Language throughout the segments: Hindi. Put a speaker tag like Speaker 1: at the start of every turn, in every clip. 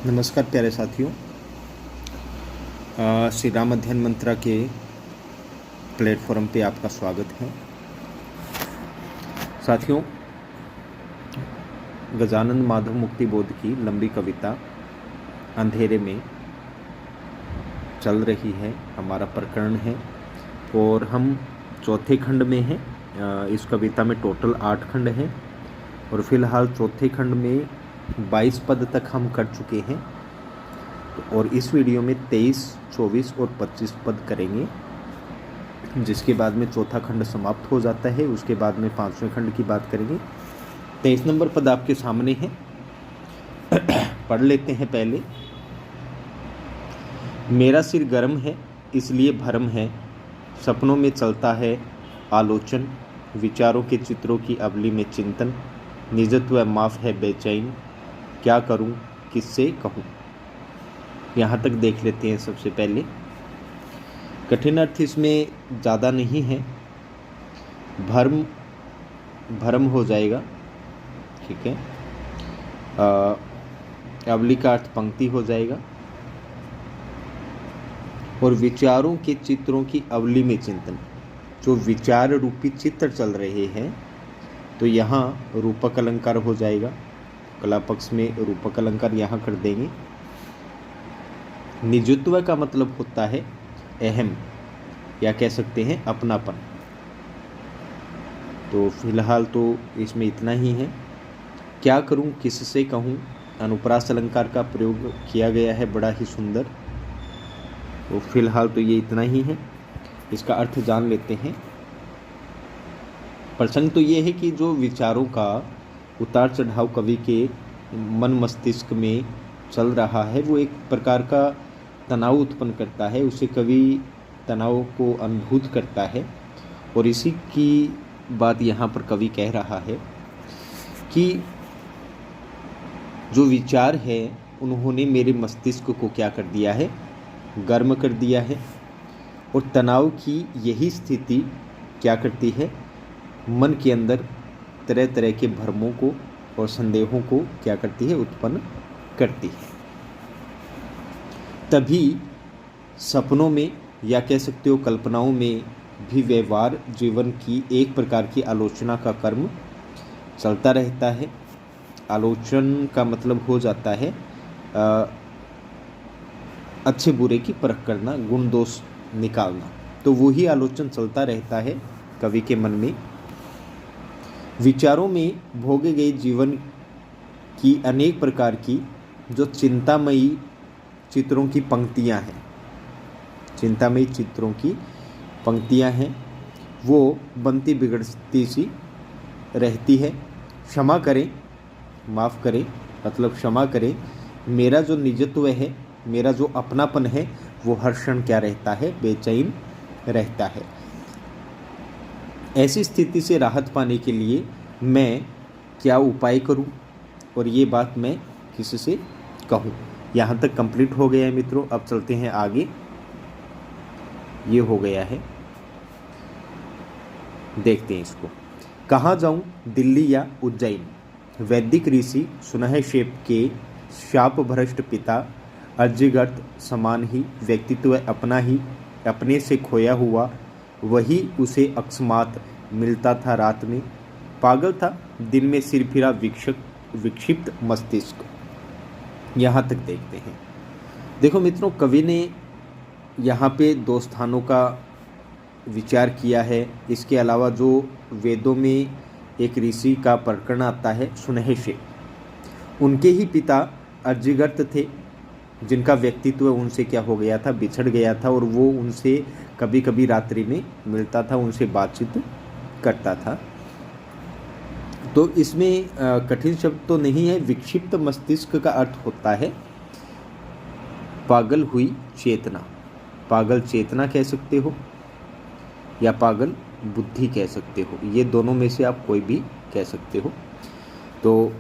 Speaker 1: नमस्कार प्यारे साथियों। श्री राम अध्ययन मंत्रा के प्लेटफॉर्म पे आपका स्वागत है। साथियों, गजानन माधव मुक्ति बोध की लंबी कविता अंधेरे में चल रही है, हमारा प्रकरण है और हम चौथे खंड में हैं। इस कविता में टोटल 8 खंड हैं और फिलहाल चौथे खंड में 22 पद तक हम कर चुके हैं और इस वीडियो में 23, 24 और 25 पद करेंगे, जिसके बाद में चौथा खंड समाप्त हो जाता है। उसके बाद में 5वें खंड की बात करेंगे। 23 नंबर पद आपके सामने है, पढ़ लेते हैं पहले। मेरा सिर गर्म है इसलिए भरम है, सपनों में चलता है आलोचन, विचारों के चित्रों की अवली में चिंतन, निजत्व माफ है बेचैन, क्या करूं किससे कहूं। यहाँ तक देख लेते हैं। सबसे पहले कठिन अर्थ इसमें ज़्यादा नहीं है, भरम हो जाएगा, ठीक है। अवली का अर्थ पंक्ति हो जाएगा और विचारों के चित्रों की अवली में चिंतन। जो विचार रूपी चित्र चल रहे हैं तो यहाँ रूपक अलंकार हो जाएगा, कला पक्ष में रूपक अलंकार यहाँ कर देंगे। निजत्व का मतलब होता है अहम, या कह सकते हैं अपनापन। तो फिलहाल तो इसमें इतना ही है। क्या करूं किससे कहूं, अनुप्रास अलंकार का प्रयोग किया गया है, बड़ा ही सुंदर। तो फिलहाल तो ये इतना ही है, इसका अर्थ जान लेते हैं। प्रसंग तो ये है कि जो विचारों का उतार चढ़ाव कवि के मन मस्तिष्क में चल रहा है वो एक प्रकार का तनाव उत्पन्न करता है, उसे कवि तनाव को अनुभूत करता है। और इसी की बात यहाँ पर कवि कह रहा है कि जो विचार है उन्होंने मेरे मस्तिष्क को क्या कर दिया है, गर्म कर दिया है। और तनाव की यही स्थिति क्या करती है, मन के अंदर तरह तरह के भ्रमों को और संदेहों को क्या करती है, उत्पन्न करती है। तभी सपनों में या कह सकते हो कल्पनाओं में भी व्यवहार जीवन की एक प्रकार की आलोचना का कर्म चलता रहता है। आलोचन का मतलब हो जाता है अच्छे बुरे की परख करना, गुण दोष निकालना। तो वही आलोचन चलता रहता है कवि के मन में। विचारों में भोगे गए जीवन की अनेक प्रकार की जो चिंतामयी चित्रों की पंक्तियां हैं, चिंतामयी चित्रों की पंक्तियां हैं, वो बनती बिगड़ती सी रहती है। क्षमा करें, माफ़ करें, मतलब क्षमा करें, मेरा जो निजत्व है, मेरा जो अपनापन है वो हर क्षण क्या रहता है, बेचैन रहता है। ऐसी स्थिति से राहत पाने के लिए मैं क्या उपाय करूं और ये बात मैं किससे कहूं। यहाँ तक कंप्लीट हो गया है मित्रों। अब चलते हैं आगे। ये हो गया है, देखते हैं इसको। कहाँ जाऊं, दिल्ली या उज्जैन, वैदिक ऋषि सुनहशेप के शाप भ्रष्ट पिता, अर्जिगर्त समान ही व्यक्तित्व अपना ही, अपने से खोया हुआ वही उसे अकस्मात मिलता था रात में, पागल था दिन में सिर फिरा विक्षिप्त मस्तिष्क। यहाँ तक देखते हैं। देखो मित्रों, कवि ने यहाँ पे 2 स्थानों का विचार किया है। इसके अलावा जो वेदों में एक ऋषि का प्रकरण आता है सुनहशेप, उनके ही पिता अर्जिगर्त थे, जिनका व्यक्तित्व उनसे क्या हो गया था, बिछड़ गया था और वो उनसे कभी कभी रात्रि में मिलता था, उनसे बातचीत करता था। तो इसमें कठिन शब्द तो नहीं है। विक्षिप्त मस्तिष्क का अर्थ होता है पागल हुई चेतना, पागल चेतना कह सकते हो या पागल बुद्धि कह सकते हो, ये दोनों में से आप कोई भी कह सकते हो। तो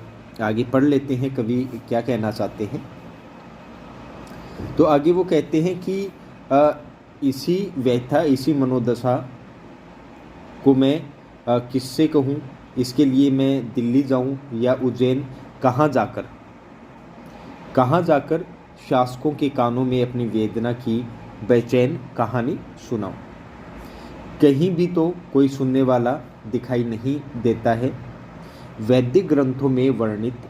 Speaker 1: आगे पढ़ लेते हैं कवि क्या कहना चाहते हैं। तो आगे वो कहते हैं कि इसी व्यथा, इसी मनोदशा को मैं किससे कहूँ, इसके लिए मैं दिल्ली जाऊँ या उज्जैन, कहाँ जाकर कहाँ जाकर शासकों के कानों में अपनी वेदना की बेचैन कहानी सुनाऊं। कहीं भी तो कोई सुनने वाला दिखाई नहीं देता है। वैदिक ग्रंथों में वर्णित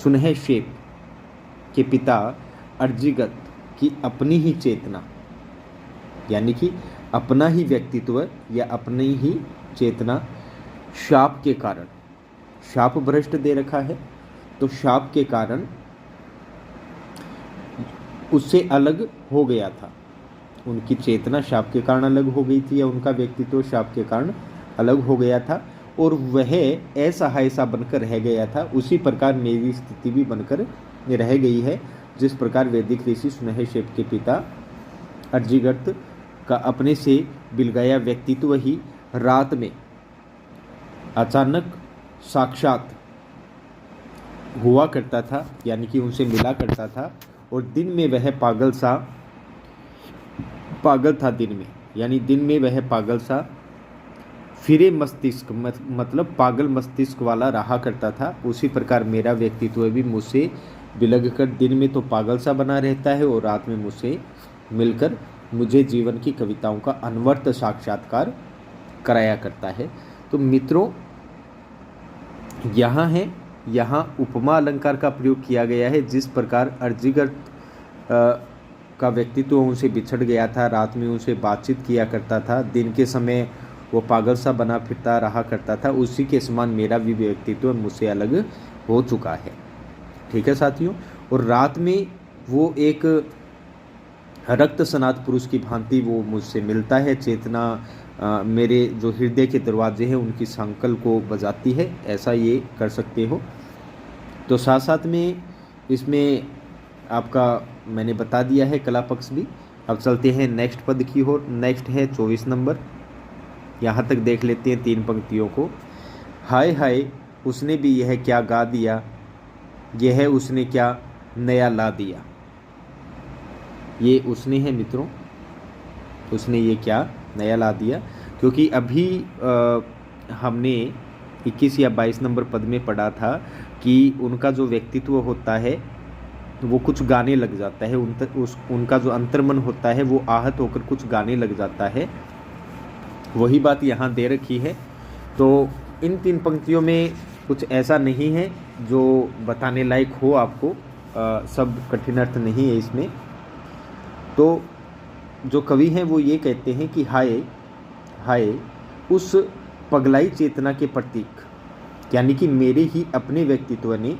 Speaker 1: सुनहक्षेप के पिता अर्जिगत की अपनी ही चेतना, यानी कि अपना ही व्यक्तित्व या अपनी ही चेतना शाप के कारण, शाप भ्रष्ट दे रखा है तो शाप के कारण उससे अलग हो गया था। उनकी चेतना शाप के कारण अलग हो गई थी या उनका व्यक्तित्व शाप के कारण अलग हो गया था और वह असहाय सा बनकर रह गया था। उसी प्रकार मेरी स्थिति भी बनकर रह गई है। जिस प्रकार वैदिक ऋषि सुनहक्षेप के पिता अर्जिगत का अपने से बिलगाया व्यक्तित्व ही रात में अचानक साक्षात हुआ करता था, यानी कि उनसे मिला करता था, और दिन में वह पागल था दिन में, यानी दिन में वह पागल सा फिरे मस्तिष्क मतलब पागल मस्तिष्क वाला रहा करता था। उसी प्रकार मेरा व्यक्तित्व भी मुझसे बिलग कर दिन में तो पागल सा बना रहता है और रात में मुझसे मिलकर मुझे जीवन की कविताओं का अनवर्त साक्षात्कार कराया करता है। तो मित्रों, यहाँ उपमा अलंकार का प्रयोग किया गया है। जिस प्रकार अर्जिगत का व्यक्तित्व उनसे बिछड़ गया था, रात में उनसे बातचीत किया करता था, दिन के समय वो पागल सा बना फिरता रहा करता था, उसी के समान मेरा भी व्यक्तित्व मुझसे अलग हो चुका है। ठीक है साथियों। और रात में वो एक रक्त सनात पुरुष की भांति वो मुझसे मिलता है। चेतना मेरे जो हृदय के दरवाजे हैं उनकी संकल को बजाती है, ऐसा ये कर सकते हो। तो साथ साथ में इसमें आपका मैंने बता दिया है कला पक्ष भी। अब चलते हैं नेक्स्ट पद की ओर। नेक्स्ट है 24 नंबर। यहाँ तक देख लेते हैं 3 पंक्तियों को। हाय हाय उसने भी यह क्या गा दिया, यह उसने क्या नया ला दिया। ये उसने है मित्रों, उसने ये क्या नया ला दिया, क्योंकि अभी हमने 21 या 22 नंबर पद में पढ़ा था कि उनका जो व्यक्तित्व होता है वो कुछ गाने लग जाता है। उनका जो अंतर्मन होता है वो आहत होकर कुछ गाने लग जाता है। वही बात यहाँ दे रखी है। तो इन 3 पंक्तियों में कुछ ऐसा नहीं है जो बताने लायक हो आपको, सब कठिन अर्थ नहीं है इसमें। तो जो कवि हैं वो ये कहते हैं कि हाय हाय उस पगलाई चेतना के प्रतीक, यानी कि मेरे ही अपने व्यक्तित्व ने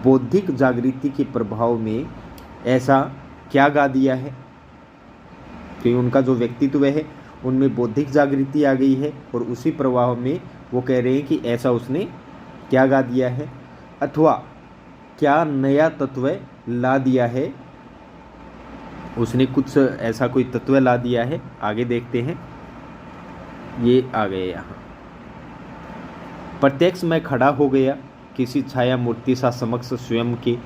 Speaker 1: बौद्धिक जागृति के प्रभाव में ऐसा क्या गा दिया है कि उनका जो व्यक्तित्व है उनमें बौद्धिक जागृति आ गई है और उसी प्रभाव में वो कह रहे हैं कि ऐसा उसने क्या गा दिया है, अथवा क्या नया तत्व ला दिया है। उसने कुछ ऐसा कोई तत्व ला दिया है। आगे देखते हैं, ये आ गए यहाँ। प्रत्यक्ष मैं खड़ा हो गया किसी छाया मूर्ति सा समक्ष स्वयं के,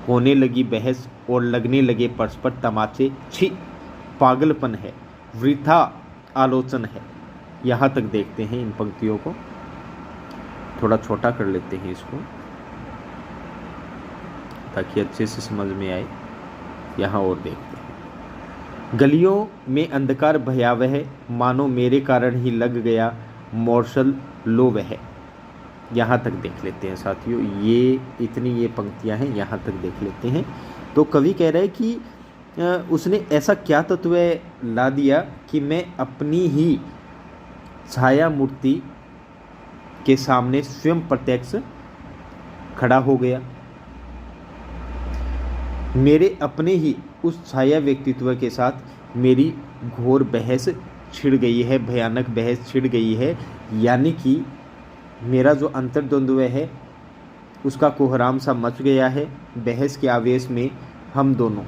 Speaker 1: होने लगी बहस और लगने लगे परस्पर तमाचे। छी पागलपन है, वृथा आलोचन है। यहाँ तक देखते हैं इन पंक्तियों को। थोड़ा छोटा कर लेते हैं इसको ताकि अच्छे से समझ में आए। यहाँ और देखते हैं। गलियों में अंधकार भयावह, मानो मेरे कारण ही लग गया मोर्शल लो वह। यहाँ तक देख लेते हैं साथियों। ये इतनी ये पंक्तियाँ हैं, यहाँ तक देख लेते हैं। तो कवि कह रहा है कि उसने ऐसा क्या तत्व ला दिया कि मैं अपनी ही छाया मूर्ति के सामने स्वयं प्रत्यक्ष खड़ा हो गया। मेरे अपने ही उस छाया व्यक्तित्व के साथ मेरी घोर बहस छिड़ गई है, भयानक बहस छिड़ गई है। यानी कि मेरा जो अंतर्द्वंद्व है उसका कोहराम सा मच गया है। बहस के आवेश में हम दोनों,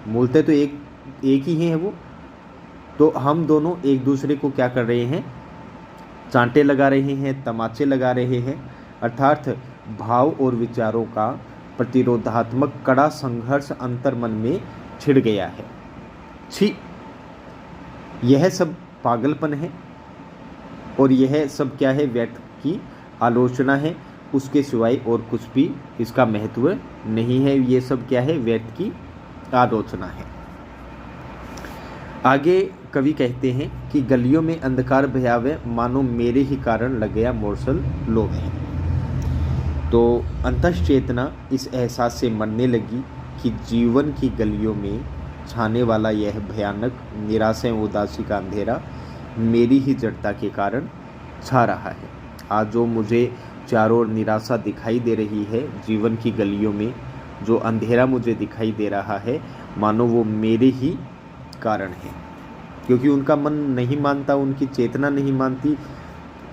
Speaker 1: मूलतः तो एक ही हैं वो, तो हम दोनों एक दूसरे को क्या कर रहे हैं, चांटे लगा रहे हैं, तमाचे लगा रहे हैं। अर्थात भाव और विचारों का प्रतिरोधात्मक कड़ा संघर्ष अंतर्मन में छिड़ गया है। छी, यह सब पागलपन है और यह सब क्या है, व्यर्थ की आलोचना है। उसके सिवाय और कुछ भी इसका महत्व नहीं है। ये सब क्या है? व्यर्थ की आलोचना है। आगे कवि कहते हैं कि गलियों में अंधकार भयावह, मानो मेरे ही कारण लग गया मोरसल लोभ है। तो अंतश्चेतना इस एहसास से मरने लगी कि जीवन की गलियों में छाने वाला यह भयानक निराशा एवं उदासी का अंधेरा मेरी ही जड़ता के कारण छा रहा है। आज जो मुझे चारों ओर निराशा दिखाई दे रही है, जीवन की गलियों में जो अंधेरा मुझे दिखाई दे रहा है, मानो वो मेरे ही कारण है। क्योंकि उनका मन नहीं मानता, उनकी चेतना नहीं मानती,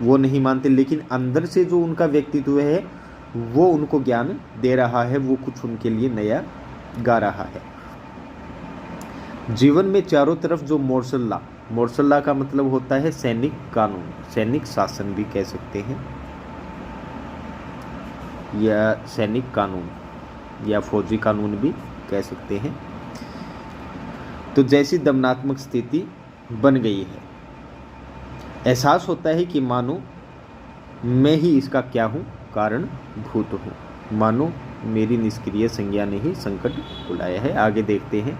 Speaker 1: वो नहीं मानते, लेकिन अंदर से जो उनका व्यक्तित्व है वो उनको ज्ञान दे रहा है, वो कुछ उनके लिए नया गा रहा है। जीवन में चारों तरफ जो मोरसल लॉ का मतलब होता है सैनिक कानून, सैनिक शासन भी कह सकते हैं, या सैनिक कानून या फौजी कानून भी कह सकते हैं। तो जैसी दमनात्मक स्थिति बन गई है, एहसास होता है कि मानो मैं ही इसका क्या हूँ? कारण भूत हूँ, मानो मेरी निष्क्रिय संज्ञा ने ही संकट बुलाया है। आगे देखते हैं।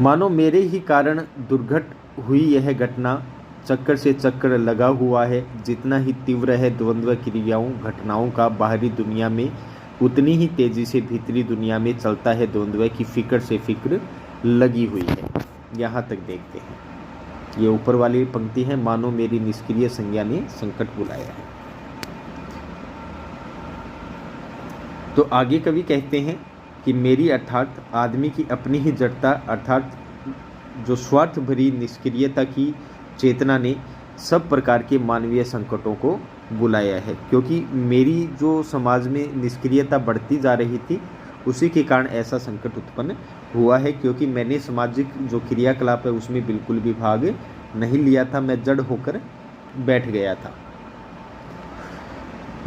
Speaker 1: मानो मेरे ही कारण दुर्घट हुई यह घटना, चक्कर से चक्कर लगा हुआ है। जितना ही तीव्र है द्वंद्व क्रियाओं घटनाओं का बाहरी दुनिया में, उतनी ही तेजी से भीतरी दुनिया में चलता है द्वंद्व की फिक्र से फिक्र लगी हुई है। यहाँ तक देखते हैं। ये ऊपर वाली पंक्ति है, मानो मेरी निष्क्रिय संज्ञा ने संकट बुलाया है। तो आगे कवि कहते हैं कि मेरी अर्थात आदमी की अपनी ही जड़ता, अर्थात जो स्वार्थ भरी निष्क्रियता की चेतना ने सब प्रकार के मानवीय संकटों को बुलाया है। क्योंकि मेरी जो समाज में निष्क्रियता बढ़ती जा रही थी, उसी के कारण ऐसा संकट उत्पन्न हुआ है। क्योंकि मैंने सामाजिक जो क्रियाकलाप है उसमें बिल्कुल भी भाग नहीं लिया था, मैं जड़ होकर बैठ गया था।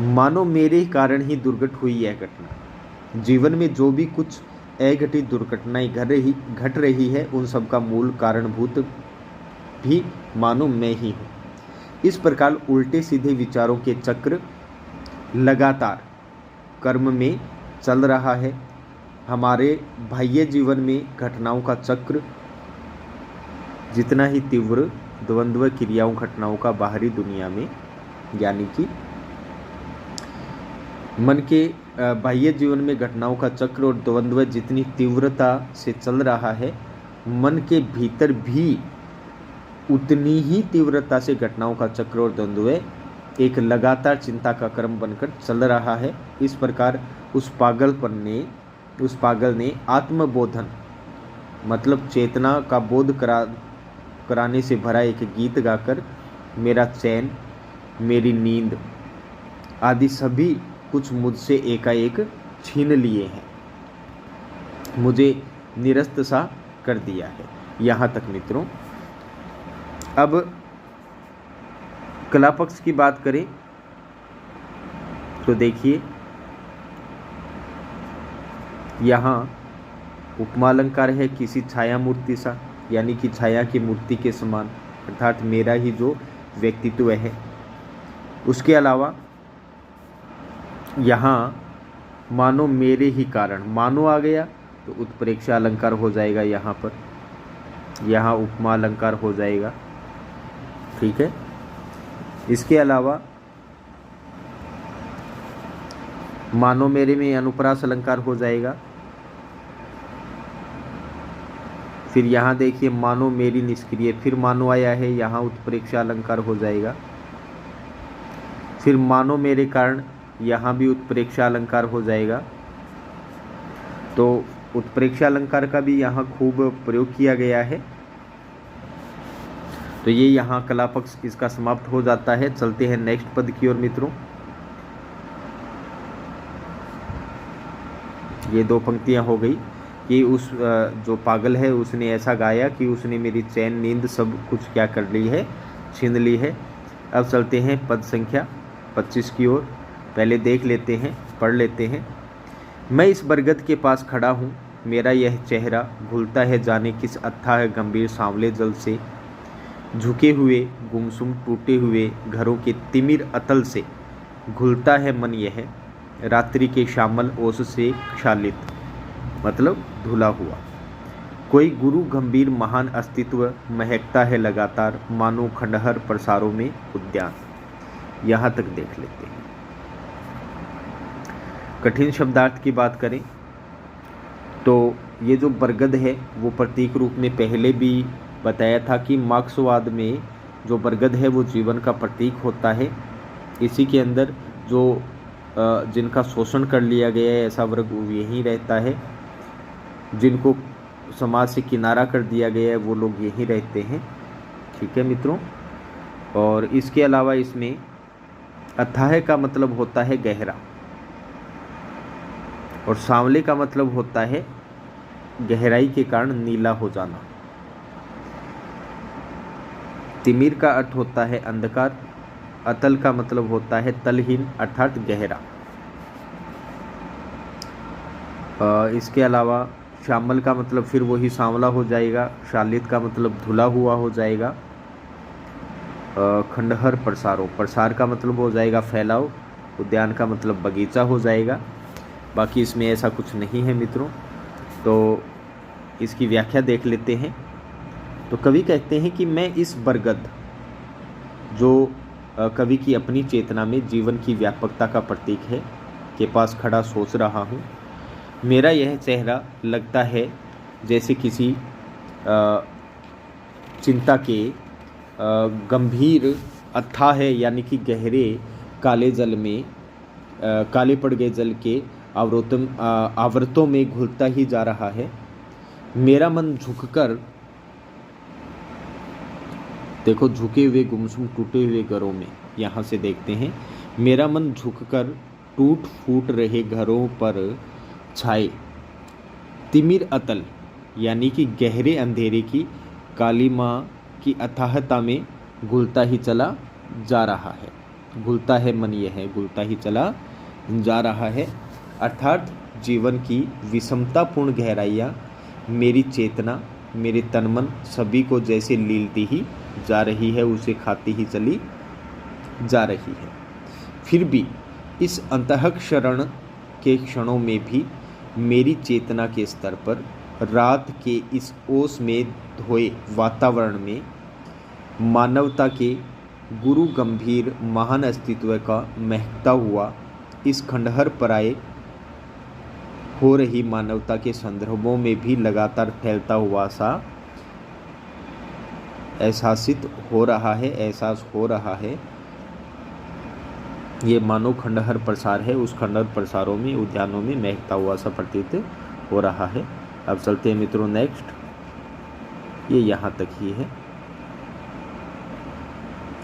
Speaker 1: मानो मेरे कारण ही दुर्घट हुई यह घटना। जीवन में जो भी कुछ अघटित दुर्घटनाएं घट रही है, उन सब का मूल कारणभूत भी मानो मैं ही हूँ। इस प्रकार उल्टे सीधे विचारों के चक्र लगातार कर्म में चल रहा है। हमारे बाह्य जीवन में घटनाओं का चक्र जितना ही तीव्र द्वंद्व क्रियाओं घटनाओं का बाहरी दुनिया में, यानी कि मन के बाह्य जीवन में घटनाओं का चक्र और द्वंद्व जितनी तीव्रता से चल रहा है, मन के भीतर भी उतनी ही तीव्रता से घटनाओं का चक्र और द्वंद्व एक लगातार चिंता का क्रम बनकर चल रहा है। इस प्रकार उस पागल ने आत्मबोधन मतलब चेतना का बोध कराने से भरा एक गीत गाकर मेरा चैन, मेरी नींद आदि सभी कुछ मुझसे एकाएक छीन लिए हैं, मुझे निरस्त सा कर दिया है। यहाँ तक मित्रों। अब कला पक्ष की बात करें तो देखिए, यहाँ उपमा अलंकार है किसी छाया मूर्ति सा, यानी कि छाया की मूर्ति के समान, अर्थात मेरा ही जो व्यक्तित्व है। उसके अलावा यहाँ मानो मेरे ही कारण, मानो आ गया तो उत्प्रेक्षा अलंकार हो जाएगा, यहाँ पर यहाँ उपमा अलंकार हो जाएगा। ठीक है। इसके अलावा मानो मेरे में अनुप्रास अलंकार हो जाएगा। फिर यहाँ देखिए मानो मेरी निष्क्रिय, फिर मानो आया है, यहाँ उत्प्रेक्षा अलंकार हो जाएगा। फिर मानो मेरे कारण, यहाँ भी उत्प्रेक्षा अलंकार हो जाएगा। तो उत्प्रेक्षा अलंकार का भी यहाँ खूब प्रयोग किया गया है। तो ये यहाँ कला पक्ष इसका समाप्त हो जाता है। चलते हैं नेक्स्ट पद की ओर मित्रों। ये दो पंक्तियाँ हो गई कि उस जो पागल है उसने ऐसा गाया कि उसने मेरी चैन नींद सब कुछ क्या कर ली है, छीन ली है। अब चलते हैं पद संख्या 25 की ओर। पहले देख लेते हैं, पढ़ लेते हैं। मैं इस बरगद के पास खड़ा हूँ, मेरा यह चेहरा घुलता है जाने किस अथाह गंभीर सांवले जल से। झुके हुए गुमसुम टूटे हुए घरों के तिमिर अतल से घुलता है मन यह, रात्रि के श्यामल ओस से क्षालित, मतलब धुला हुआ। कोई गुरु गंभीर महान अस्तित्व महकता है लगातार, मानो खंडहर प्रसारों में उद्यान। यहाँ तक देख लेते हैं। कठिन शब्दार्थ की बात करें तो ये जो बरगद है वो प्रतीक रूप में पहले भी बताया था कि मार्क्सवाद में जो बरगद है वो जीवन का प्रतीक होता है। इसी के अंदर जो जिनका शोषण कर लिया गया है ऐसा वर्ग यहीं रहता है, जिनको समाज से किनारा कर दिया गया है वो लोग यहीं रहते हैं। ठीक है मित्रों। और इसके अलावा इसमें अथाह का मतलब होता है गहरा, और सांवले का मतलब होता है गहराई के कारण नीला हो जाना। तिमिर का अर्थ होता है अंधकार, अतल का मतलब होता है तलहीन अर्थात गहरा। इसके अलावा श्यामल का मतलब फिर वही सांवला हो जाएगा, शालित का मतलब धुला हुआ हो जाएगा। खंडहर प्रसारों, प्रसार का मतलब हो जाएगा फैलाव, उद्यान का मतलब बगीचा हो जाएगा। बाकी इसमें ऐसा कुछ नहीं है मित्रों। तो इसकी व्याख्या देख लेते हैं। तो कवि कहते हैं कि मैं इस बरगद, जो कवि की अपनी चेतना में जीवन की व्यापकता का प्रतीक है, के पास खड़ा सोच रहा हूँ। मेरा यह चेहरा लगता है जैसे किसी चिंता के गंभीर अथाह है, यानी कि गहरे काले जल में, काले पड़ गए जल के आवर्तों में घुलता ही जा रहा है। मेरा मन झुककर, देखो झुके हुए गुमसुम टूटे हुए घरों में, यहाँ से देखते हैं, मेरा मन झुककर टूट फूट रहे घरों पर छाए तिमिर अतल, यानी कि गहरे अंधेरे की कालिमा की अथाहता में घुलता ही चला जा रहा है। घुलता है मन यह है, घुलता ही चला जा रहा है, अर्थात जीवन की विषमतापूर्ण गहराइयाँ मेरी चेतना, मेरे तन मन सभी को जैसे लीलती ही जा रही है, उसे खाती ही चली जा रही है। फिर भी इस अंतःक्षरण के क्षणों में भी मेरी चेतना के स्तर पर रात के इस ओस में धोए वातावरण में मानवता के गुरु गंभीर महान अस्तित्व का महकता हुआ इस खंडहर पराये हो रही मानवता के संदर्भों में भी लगातार फैलता हुआ सा एहसास हो रहा है। ये मानो खंडहर प्रसार है, उस खंडहर प्रसारों में, उद्यानों में महकता हुआ सा प्रतीत हो रहा है। अब चलते हैं मित्रों नेक्स्ट। ये यहाँ तक ही है,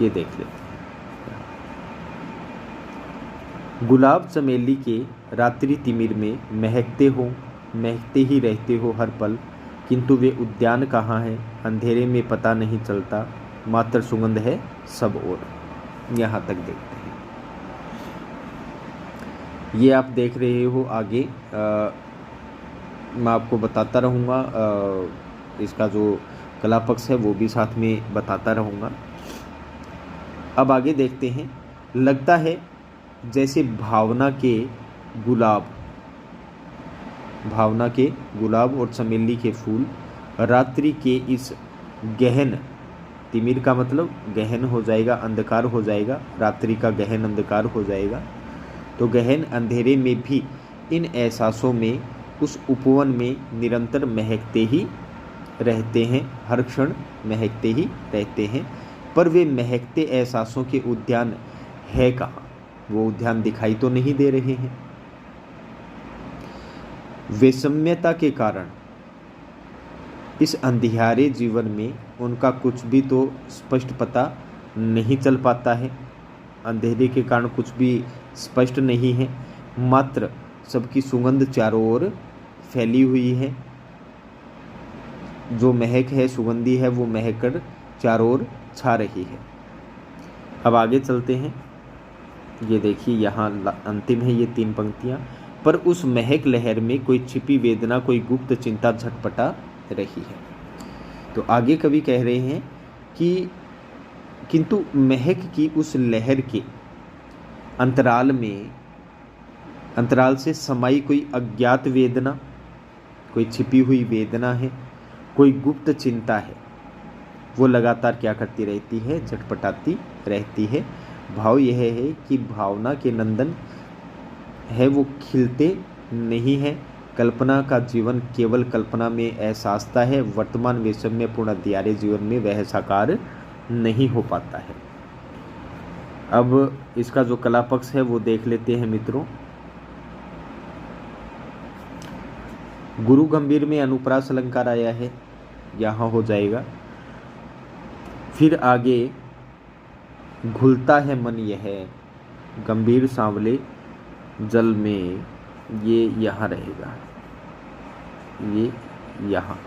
Speaker 1: ये देख लेते हैं। गुलाब चमेली के रात्रि तिमिर में महकते ही रहते हो हर पल, किंतु वे उद्यान कहाँ हैं, अंधेरे में पता नहीं चलता, मात्र सुगंध है सब ओर। यहाँ तक देखते हैं। ये आप देख रहे हो आगे, मैं आपको बताता रहूँगा, इसका जो कला पक्ष है वो भी साथ में बताता रहूँगा। अब आगे देखते हैं। लगता है जैसे भावना के गुलाब और चमेली के फूल रात्रि के इस गहन, तिमिर का मतलब गहन हो जाएगा, अंधकार हो जाएगा, रात्रि का गहन अंधकार हो जाएगा, तो गहन अंधेरे में भी इन एहसासों में, उस उपवन में निरंतर महकते ही रहते हैं, हर क्षण महकते ही रहते हैं। पर वे महकते एहसासों के उद्यान है कहाँ? वो उद्यान दिखाई तो नहीं दे रहे हैं। वैषम्यता के कारण इस अंधियारे जीवन में उनका कुछ भी तो स्पष्ट पता नहीं चल पाता है। अंधेरे के कारण कुछ भी स्पष्ट नहीं है, मात्र सबकी सुगंध चारों ओर फैली हुई है। जो महक है, सुगंधी है, वो महक कर चारों ओर छा रही है। अब आगे चलते हैं। ये देखिए यहाँ अंतिम है ये 3 पंक्तियाँ। पर उस महक लहर में कोई छिपी वेदना, कोई गुप्त चिंता झटपटा रही है। तो आगे कवि कह रहे हैं कि किंतु महक की उस लहर के अंतराल से समाई कोई अज्ञात वेदना, कोई छिपी हुई वेदना है, कोई गुप्त चिंता है, वो लगातार क्या करती रहती है, झटपटाती रहती है। भाव यह है कि भावना के नंदन है वो खिलते नहीं है। कल्पना का जीवन केवल कल्पना में एहसासता है, वर्तमान वैषम्यपूर्ण अध्यारे जीवन में वह साकार नहीं हो पाता है। अब इसका जो कला पक्ष है वो देख लेते हैं मित्रों। गुरु गंभीर में अनुप्रास अलंकार आया है, यहाँ हो जाएगा। फिर आगे घुलता है मन यह गंभीर सांवले जल में, ये यहाँ रहेगा, ये यहाँ।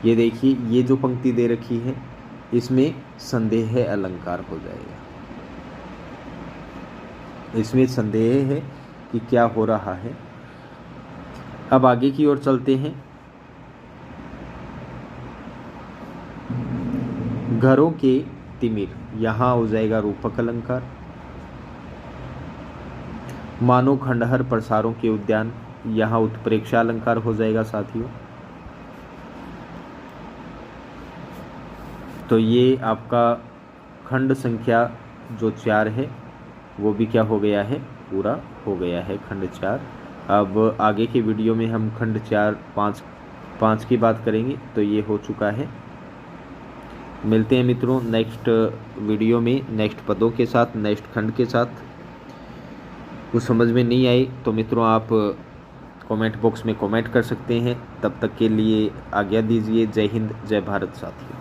Speaker 1: ये देखिए, ये जो पंक्ति दे रखी है इसमें संदेह अलंकार हो जाएगा। इसमें संदेह है कि क्या हो रहा है। अब आगे की ओर चलते हैं। घरों के तिमिर, यहाँ हो जाएगा रूपक अलंकार। मानो खंडहर प्रसारों के उद्यान, यहाँ उत्प्रेक्षा अलंकार हो जाएगा साथियों। तो ये आपका खंड संख्या जो 4 है वो भी क्या हो गया है, पूरा हो गया है, खंड 4। अब आगे के वीडियो में हम खंड 4, 5 की बात करेंगे। तो ये हो चुका है। मिलते हैं मित्रों नेक्स्ट वीडियो में, नेक्स्ट पदों के साथ, नेक्स्ट खंड के साथ। कुछ समझ में नहीं आई तो मित्रों आप कमेंट बॉक्स में कमेंट कर सकते हैं। तब तक के लिए आज्ञा दीजिए। जय हिंद, जय भारत साथियों।